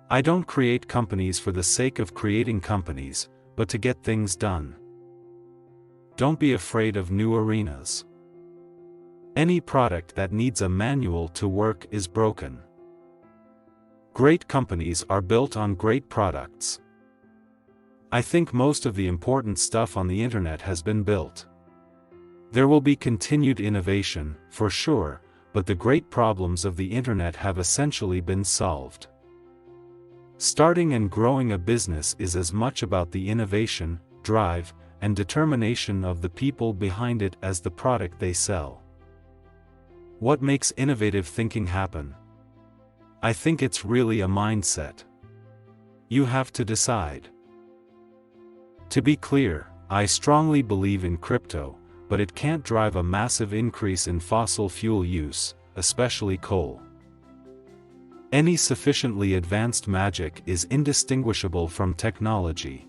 I don't create companies for the sake of creating companies, but to get things done. Don't be afraid of new arenas. Any product that needs a manual to work is broken. Great companies are built on great products. I think most of the important stuff on the internet has been built. There will be continued innovation, for sure, but the great problems of the internet have essentially been solved. Starting and growing a business is as much about the innovation, drive, and determination of the people behind it as the product they sell. What makes innovative thinking happen? I think it's really a mindset. You have to decide. To be clear, I strongly believe in crypto, but it can't drive a massive increase in fossil fuel use, especially coal. Any sufficiently advanced magic is indistinguishable from technology.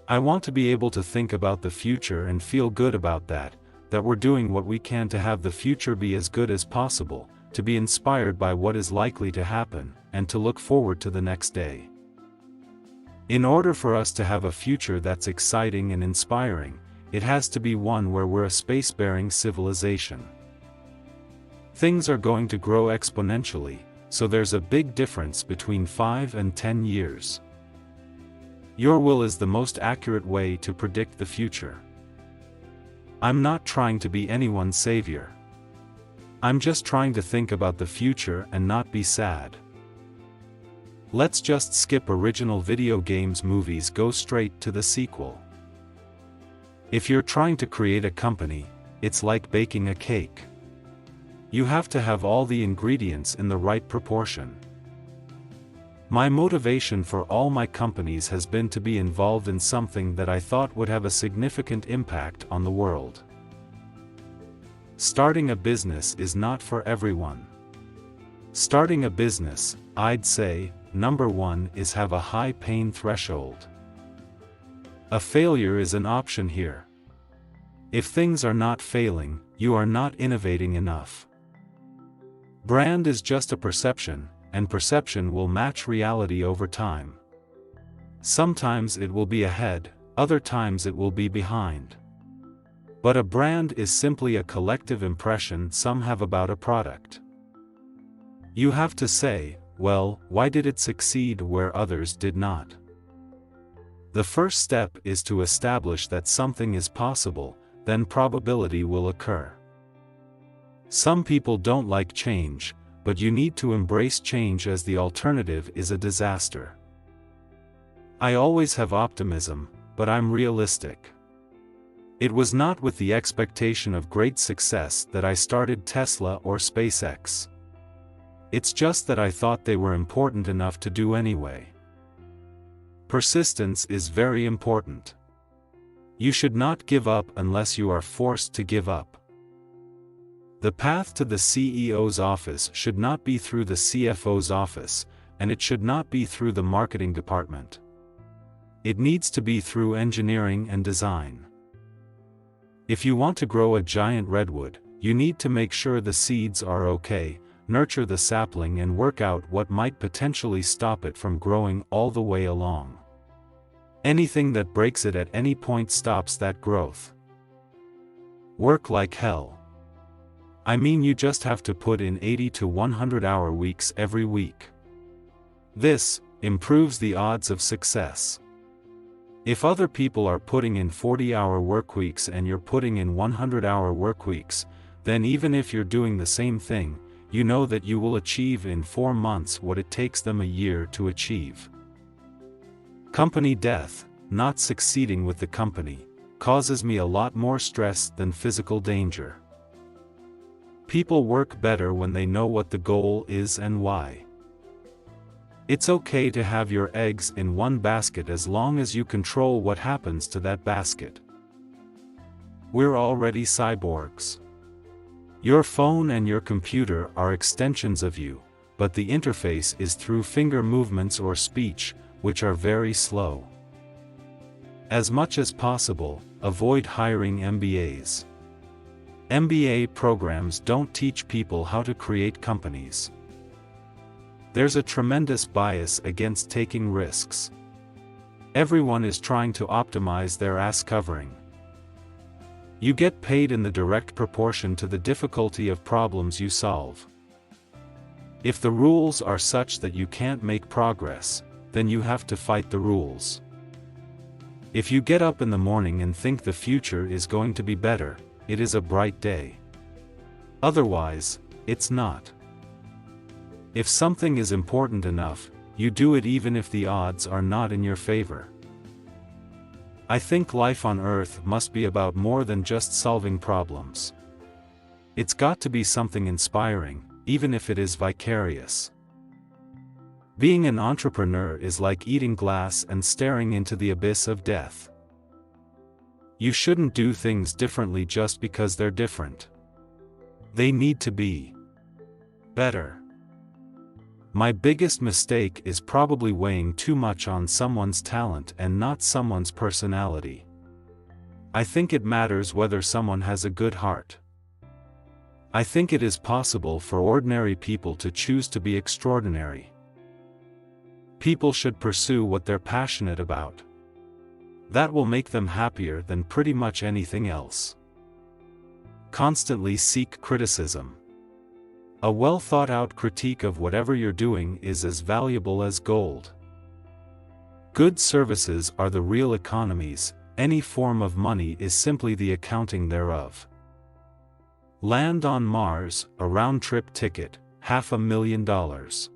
I want to be able to think about the future and feel good about that we're doing what we can to have the future be as good as possible, to be inspired by what is likely to happen, and to look forward to the next day. In order for us to have a future that's exciting and inspiring, it has to be one where we're a space-bearing civilization. Things are going to grow exponentially, so there's a big difference between 5 and 10 years. Your will is the most accurate way to predict the future. I'm not trying to be anyone's savior. I'm just trying to think about the future and not be sad. Let's just skip original video games movies, go straight to the sequel. If you're trying to create a company, it's like baking a cake. You have to have all the ingredients in the right proportion. My motivation for all my companies has been to be involved in something that I thought would have a significant impact on the world. Starting a business is not for everyone. Starting a business, I'd say, number one is have a high pain threshold. A failure is an option here. If things are not failing, you are not innovating enough. Brand is just a perception, and perception will match reality over time. Sometimes it will be ahead, other times it will be behind. But a brand is simply a collective impression some have about a product. You have to say, well, why did it succeed where others did not? The first step is to establish that something is possible, then probability will occur. Some people don't like change, but you need to embrace change, as the alternative is a disaster. I always have optimism, but I'm realistic. It was not with the expectation of great success that I started Tesla or SpaceX. It's just that I thought they were important enough to do anyway. Persistence is very important. You should not give up unless you are forced to give up. The path to the CEO's office should not be through the CFO's office, and it should not be through the marketing department. It needs to be through engineering and design. If you want to grow a giant redwood, you need to make sure the seeds are okay, nurture the sapling, and work out what might potentially stop it from growing all the way along. Anything that breaks it at any point stops that growth. Work like hell. I mean, you just have to put in 80 to 100-hour weeks every week. This improves the odds of success. If other people are putting in 40-hour work weeks and you're putting in 100-hour work weeks, then even if you're doing the same thing, you know that you will achieve in 4 months what it takes them a year to achieve. Company death, not succeeding with the company, causes me a lot more stress than physical danger. People work better when they know what the goal is and why. It's okay to have your eggs in one basket as long as you control what happens to that basket. We're already cyborgs. Your phone and your computer are extensions of you, but the interface is through finger movements or speech, which are very slow. As much as possible, avoid hiring MBAs. MBA programs don't teach people how to create companies. There's a tremendous bias against taking risks. Everyone is trying to optimize their ass covering. You get paid in the direct proportion to the difficulty of problems you solve. If the rules are such that you can't make progress, then you have to fight the rules. If you get up in the morning and think the future is going to be better, it is a bright day. Otherwise, it's not. If something is important enough, you do it even if the odds are not in your favor. I think life on Earth must be about more than just solving problems. It's got to be something inspiring, even if it is vicarious. Being an entrepreneur is like eating glass and staring into the abyss of death. You shouldn't do things differently just because they're different. They need to be better. My biggest mistake is probably weighing too much on someone's talent and not someone's personality. I think it matters whether someone has a good heart. I think it is possible for ordinary people to choose to be extraordinary. People should pursue what they're passionate about. That will make them happier than pretty much anything else. Constantly seek criticism. A well-thought-out critique of whatever you're doing is as valuable as gold. Good services are the real economies, any form of money is simply the accounting thereof. Land on Mars, a round-trip ticket, $500,000.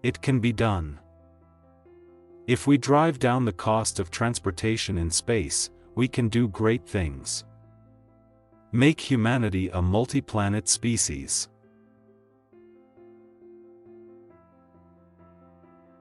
It can be done. If we drive down the cost of transportation in space, we can do great things. Make humanity a multi-planet species.